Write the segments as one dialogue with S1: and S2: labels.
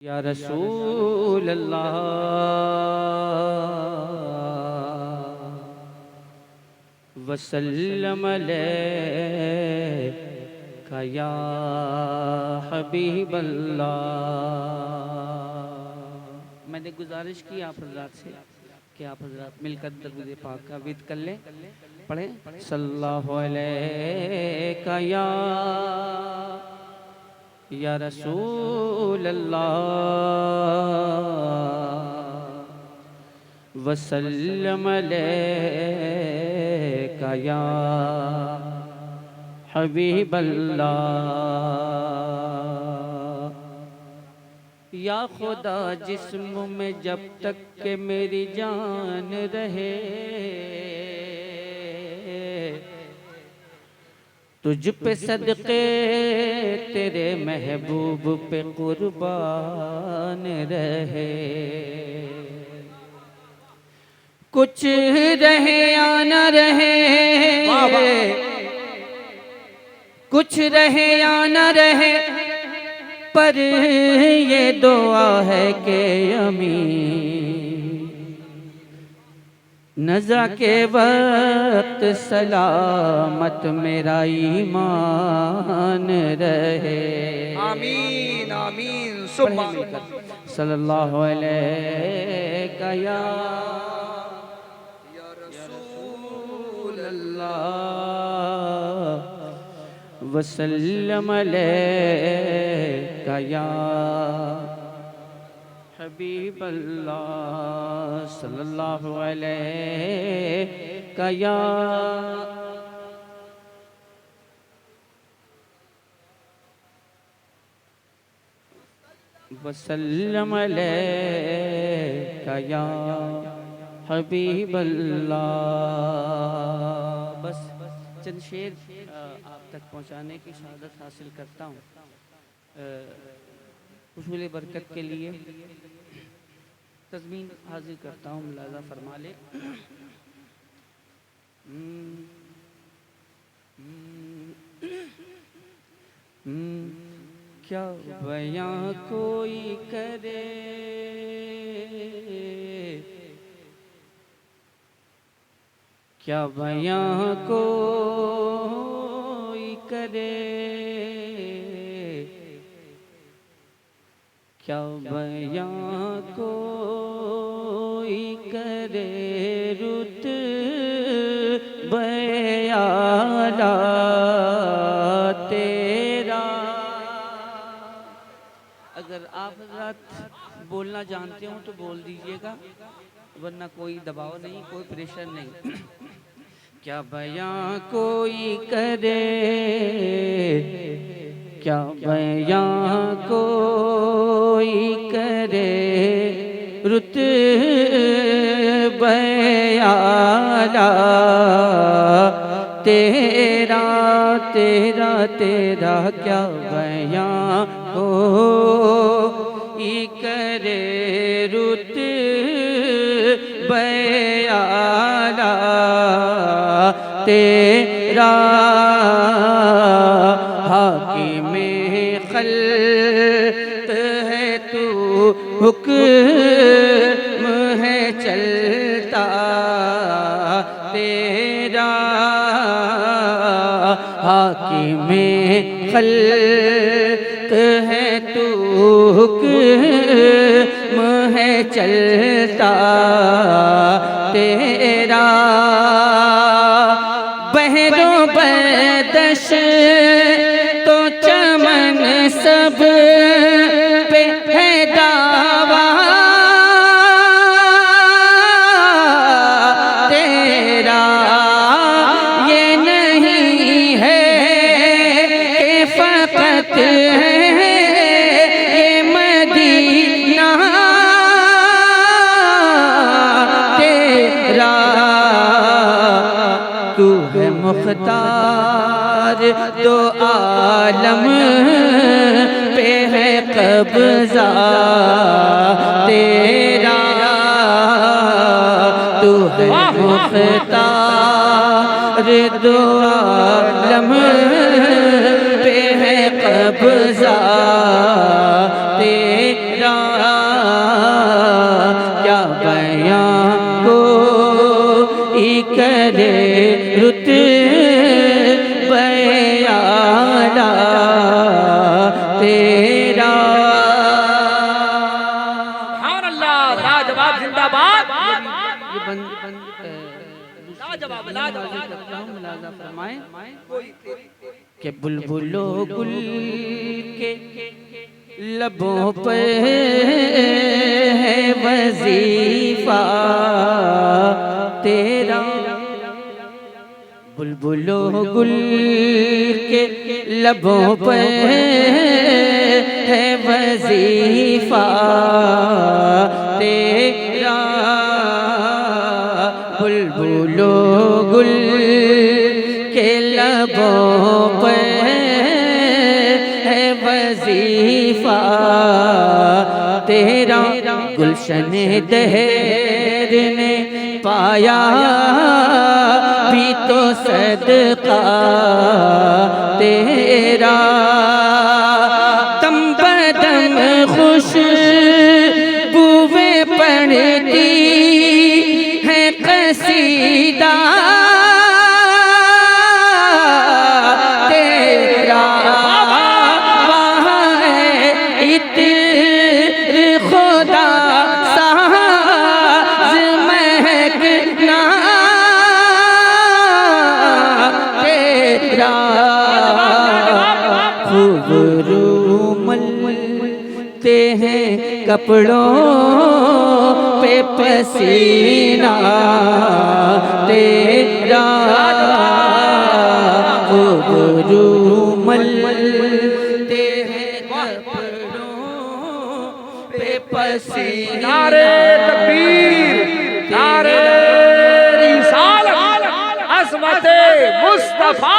S1: या रसूल अल्लाह वसल्लम अलैका या हबीब अल्लाह। मैंने गुजारिश की आप हज़रात से कि आप हज़रात मिलकर दरूद पाक का विद कर लें। पढ़ें सल्लल्लाहु अलैका या रसूल अल्लाह वसल्लम अलैका या हबीब अल्लाह। या खुदा जिस्म में जब तक के मेरी जान रहे, तुझ पे सदके तेरे महबूब पे कुर्बान रहे। कुछ रहे या न रहे, कुछ रहे या न रहे, पर ये दुआ है कि अमीन नज़ा के वक्त सलामत मेरा ईमान रहे।
S2: आमीन आमीन सुभान
S1: सल्लल्लाहु अलैका या
S2: रसूल
S1: अल्लाह वसल्लम अलैका या हबीब अल्लाह सल्लल्लाहु अलैका या वसल्लम अलैका या हबीब अल्लाह। बस चंद शेर आप तक पहुँचाने की शहादत हासिल करता हूँ। हुसूल बरकत के लिए तज़मीन हाजिर करता हूँ, मुलाज़ा फरमा ले। क्या बयां कोई करे, क्या बयां कोई करे, क्या बयां कोई करे रुतबे आला तेरा। अगर आप हज़रात बोलना जानते हो तो बोल दीजिएगा, वरना कोई दबाव नहीं, कोई प्रेशर नहीं। क्या बयां कोई करे, क्या बयां कोई करे रुतबे आला तेरा तेरा तेरा। क्या बयां कोई करे रुतबे आला तेरा। हाकिमे खल्क़ है तू, हुक्म है चलता तेरा। हाकिमे खल्क़ है तू, हुक्म है चलता तेरा। बहरों बदश तो चमन सब पे है दावा तेरा। ये नहीं है कि फकत है ये मदीना तेरा। तू है मुख्तार दो आलम पे है कब्जा तेरा। तू है मुख्तार दो आलम पे है कब्जा तेरा।
S2: लाजवाब जिंदाबाद।
S1: ये बंद
S2: लाजवाब लाजवाब
S1: मुलाजा फरमाएं कि बुलबुलो गुल के लबों पे है वजीफा तेरा, बुलबुलो गुल के लबों पे है वजीफा तेरा, बुलबुलो गुल के लबों पे है वजीफा तेरा, गुलशन दहर ने पाया भी तो सदका तेरा, दम बदम खुशबुएं पड़ती है कसीदा तेरा, वहाँ है इत्र खुदा साज महकना तेरा, खूब रूमलते हैं कपड़ों पे पसीना तेरा, खूब रूमलते हैं कपड़ों पे पसीना,
S2: नारे तकबीर, नारे रिसालत, अज़मते मुस्तफा,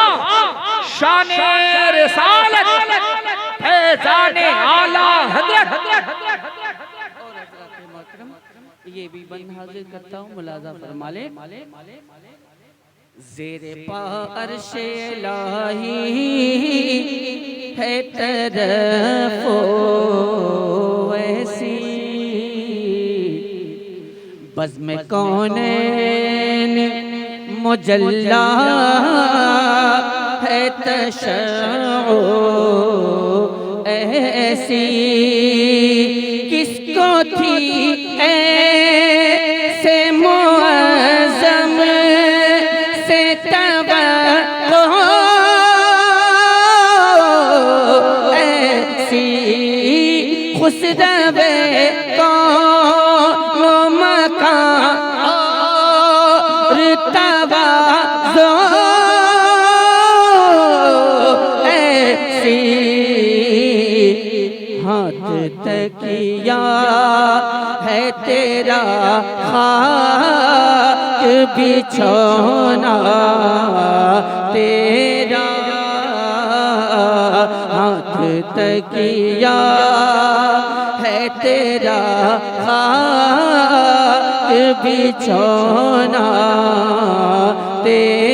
S2: शाने रिसालत, फैज़ाने आला हज़रत।
S1: ये भी बंद हाजिर करता हूँ, मुलाजा फरमा ले। ज़ेरे पा अर्शे इलाही है तरफ़ो वैसी, बज़्म कौनैन मुजल्ला है तशअ्ओ ऐसी, किसको थी ऐसे मुअज़्ज़म से तवक्को ऐसी, खुसरवे कौन मकान और तवाज़ो ऐसी, हाथ तकिया है तेरा खाक बिछौना तेरा, हाथ तकिया है तेरा खाक बिछौना तेरा।